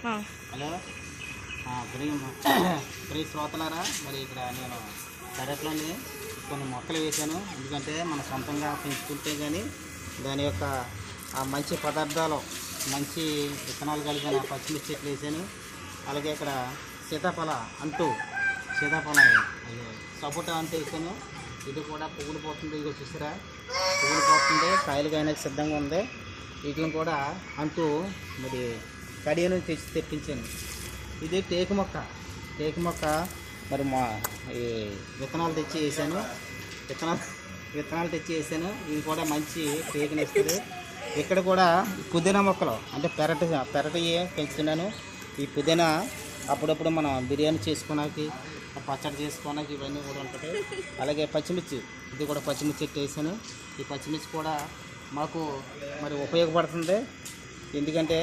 Hello ప్రియ శ్రోతలారా, మరి ఇక్కడ నేను పెరట్లోని కొన్ని మొక్కలు వేశాను. ఎందుకంటే మన సొంతంగా పెంచుకుంటే కానీ దాని యొక్క ఆ మంచి పదార్థాలు, మంచి విత్తనాలు కలిగిన పచ్చిమిర్చి చెట్లు వేసాను. అలాగే ఇక్కడ సీతాఫలం సపోటా అంటూ వేసాను. ఇది కూడా పువ్వులు పోతుంది. ఇదిగో చూసారా, పువ్వులు పోతుంది, కాయలు కాయడానికి సిద్ధంగా ఉంది. వీటిని కూడా అంటూ మరి కడియ నుంచి తెప్పించాను. ఇది టేకు మొక్క మరి మా ఈ విత్తనాలు తెచ్చి వేసాను. ఇది కూడా మంచి టేకునిస్తుంది. ఇక్కడ కూడా పుదీనా మొక్కలు అంటే పెరటి పెంచుతున్నాను. ఈ పుదీనా అప్పుడప్పుడు మనం బిర్యానీ చేసుకోవడానికి, పచ్చడి చేసుకోవడానికి ఇవన్నీ కూడా ఉంటాయి. అలాగే పచ్చిమిర్చి, ఇది కూడా పచ్చిమిర్చి చెట్టు వేసాను. ఈ పచ్చిమిర్చి కూడా మాకు మరి ఉపయోగపడుతుంది. ఎందుకంటే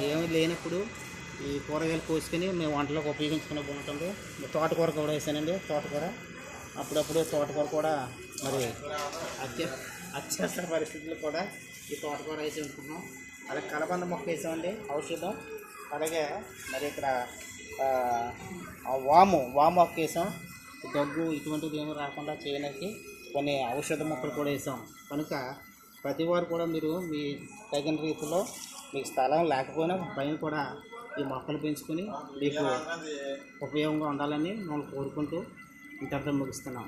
ఏమీ లేనప్పుడు ఈ కూరగాయలు కోసుకొని మేము వంటలోకి ఉపయోగించుకునే బాగుంటుంది. తోటకూర కూడా వేసానండి. అప్పుడప్పుడు తోటకూర కూడా మరి అత్యవసర పరిస్థితులు కూడా ఈ తోటకూర వేసి ఉంటున్నాం. అలాగే కలబంద మొక్క వేసామండి, ఔషధం. అలాగే మరి ఇక్కడ వాము మొక్క వేసాం. దగ్గు ఇటువంటిది ఏమీ రాకుండా చేయడానికి కొన్ని ఔషధ మొక్కలు కూడా వేసాం. కనుక ప్రతి వారు కూడా మీరు మీ తగిన రీతిలో మీకు స్థలం లేకపోయినా పైన కూడా ఈ మొక్కలు పెంచుకొని మీకు ఉపయోగంగా ఉండాలని మనం కోరుకుంటూ ఇంతటితో ముగిస్తున్నాం.